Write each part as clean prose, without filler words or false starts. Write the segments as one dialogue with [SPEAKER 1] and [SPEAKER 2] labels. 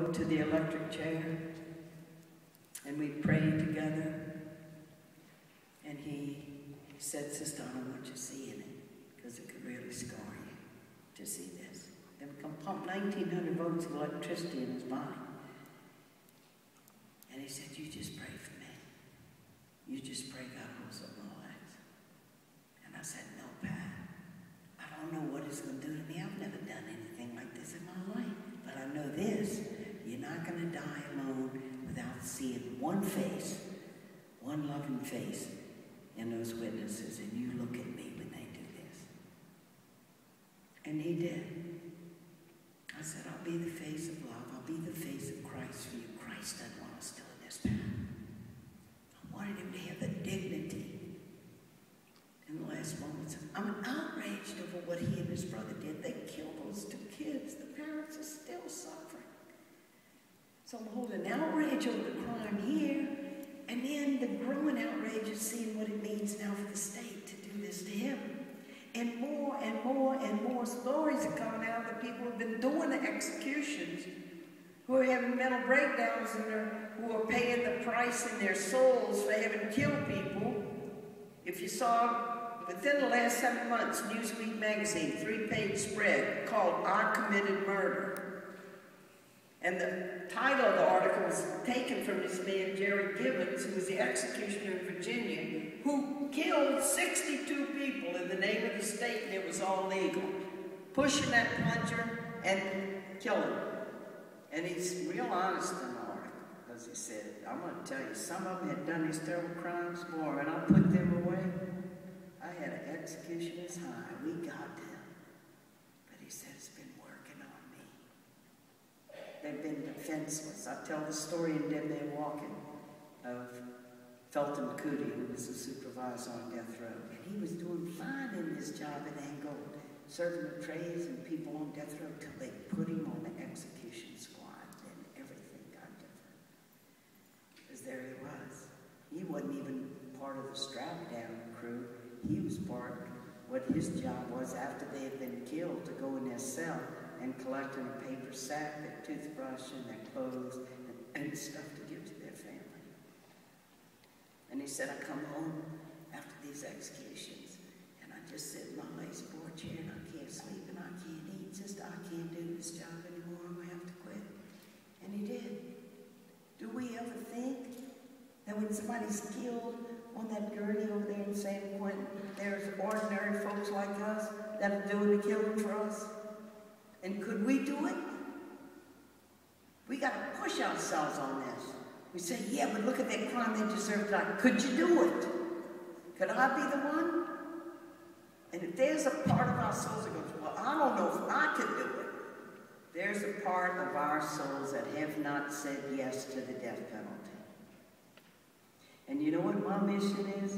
[SPEAKER 1] over to the electric chair, and we prayed together. And he said, Sister, I don't want you seeing it, because it could really scar you to see this. They would come pump 1,900 volts of electricity in his body. And he said, you just pray for me. You just pray God holds up my legs. And I said, no, Pat. I don't know what it's going to do to me. I've never done anything like this in my life. But I know this. You're not going to die alone without seeing one face, one loving face in those witnesses. And you look at me when they do this. And he did. I said, I'll be the face of love. I'll be the face of Christ for you. Christ doesn't want us doing this, Pat. I wanted him to have the dignity in the last moments. I'm outraged over what he and his brother did. They killed those 2 kids. The parents are still suffering. So I'm holding outrage over the crime here, and then the growing outrage is seeing what it means now for the state to do this to him. And more and more and more stories are coming out that people have been doing the executions, who are having mental breakdowns, and who are paying the price in their souls for having killed people. If you saw, within the last 7 months, Newsweek magazine, 3-page spread called I Committed Murder. And the title of the article was taken from this man, Jerry Gibbons, who was the executioner in Virginia, who killed 62 people in the name of the state, and it was all legal. Pushing that plunger and killing. And he's real honest in the article, because he said, I'm going to tell you, some of them had done these terrible crimes more, and I put them away. I had an executioner's high. We got them. But he said, it's been working on me. They've been defenseless. I tell the story in Dead Man Walking of Felton Cootie, who was a supervisor on death row. And he was doing fine in his job at Angola, serving the trays and people on death row till they put him on the execution squad. Then everything got different. Because there he was. He wasn't even part of the strap-down crew. He was part of what his job was after they had been killed, to go in their cell and collect in a paper sack their toothbrush and their clothes and stuff to give to their family. And he said, I come home after these executions, and I just sit in my lazy board chair, and I can't sleep, and I can't eat. Sister, I can't do this job anymore. I'm going to have to quit. And he did. Do we ever think that when somebody's killed on that gurney over there in San Quentin, there's ordinary folks like us that are doing the killing for us? And could we do it? We got to push ourselves on this. We say, yeah, but look at that crime, they deserve to die. Could you do it? Could I be the one? And if there's a part of our souls that goes, well, I don't know if I could do it. There's a part of our souls that have not said yes to the death penalty. And you know what my mission is?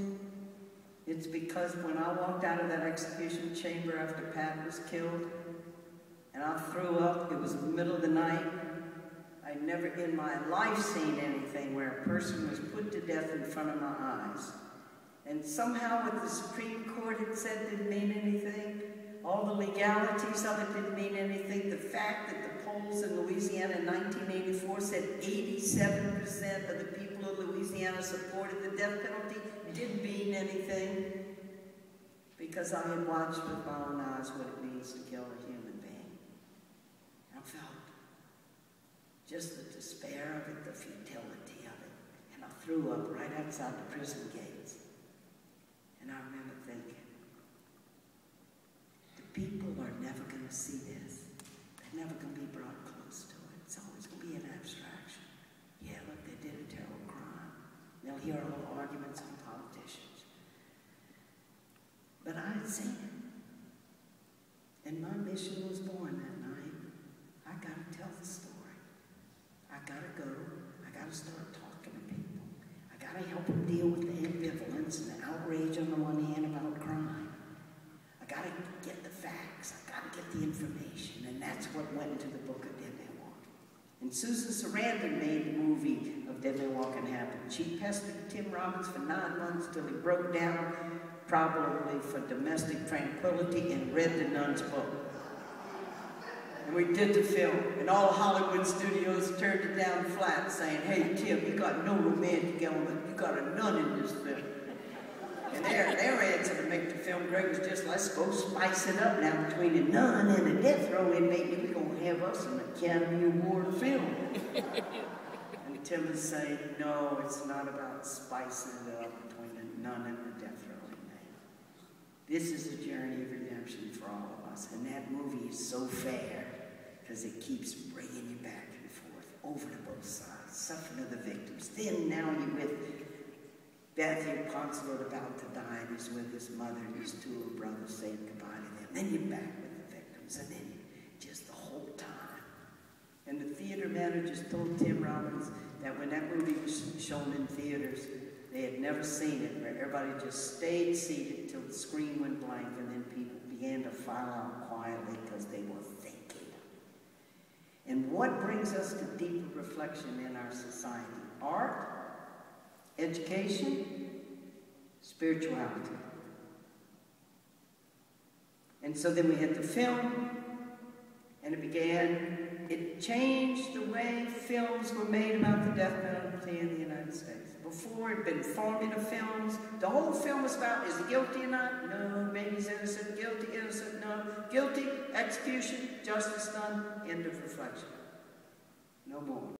[SPEAKER 1] It's because when I walked out of that execution chamber after Pat was killed, and I threw up, it was the middle of the night. I'd never in my life seen anything where a person was put to death in front of my eyes. And somehow what the Supreme Court had said didn't mean anything. All the legalities of it didn't mean anything. The fact that the polls in Louisiana in 1984 said 87% of the people of Louisiana supported the death penalty didn't mean anything. Because I had watched with my own eyes what it means to kill a human being. I felt just the despair of it, the futility of it. And I threw up right outside the prison gates. And I remember thinking, the people are never going to see this. They're never going to be brought close to it. It's always going to be an abstraction. Yeah, look, they did a terrible crime. They'll hear all the arguments on politicians. But I had seen it. And my mission was born that night. I got to tell the story. I got to go. I got to start talking to people. I got to help them deal with the ambivalence and the outrage on the one hand about crime. I got to get the facts. I got to get the information. And that's what went into the book of Dead Man Walking. And Susan Sarandon made the movie of Dead Man Walking happen. She pestered Tim Robbins for 9 months till he broke down, probably for domestic tranquility, and read the nun's book. And we did the film, and all Hollywood studios turned turned it down flat saying, hey, Tim, you got no romantic element. You got a nun in this film. And their answer to make the film great was just, let's go spice it up now between a nun and a death row inmate. We're going to have us an Academy Award film. And Tim would say, no, it's not about spicing it up between a nun and a death row inmate. This is a journey of redemption for all of us. And that movie is so fair because it keeps bringing you back and forth, over to both sides, suffering of the victims. Then now you're with Matthew Poncelet about to die, and he's with his mother and his two little brothers saying goodbye to them. Then you're back with the victims, and then just the whole time. And the theater managers told Tim Robbins that when that movie was shown in theaters, they had never seen it, where everybody just stayed seated till the screen went blank, and then people began to file out quietly because they were thinking. And what brings us to deeper reflection in our society? Art, education, spirituality. And so then we had the film, and it changed the way films were made about the death penalty in the United States. Before, it had been formula films. The whole film was about, is he guilty or not? No. Maybe he's innocent. Guilty, innocent, no. Guilty, execution, justice done, end of reflection. No more.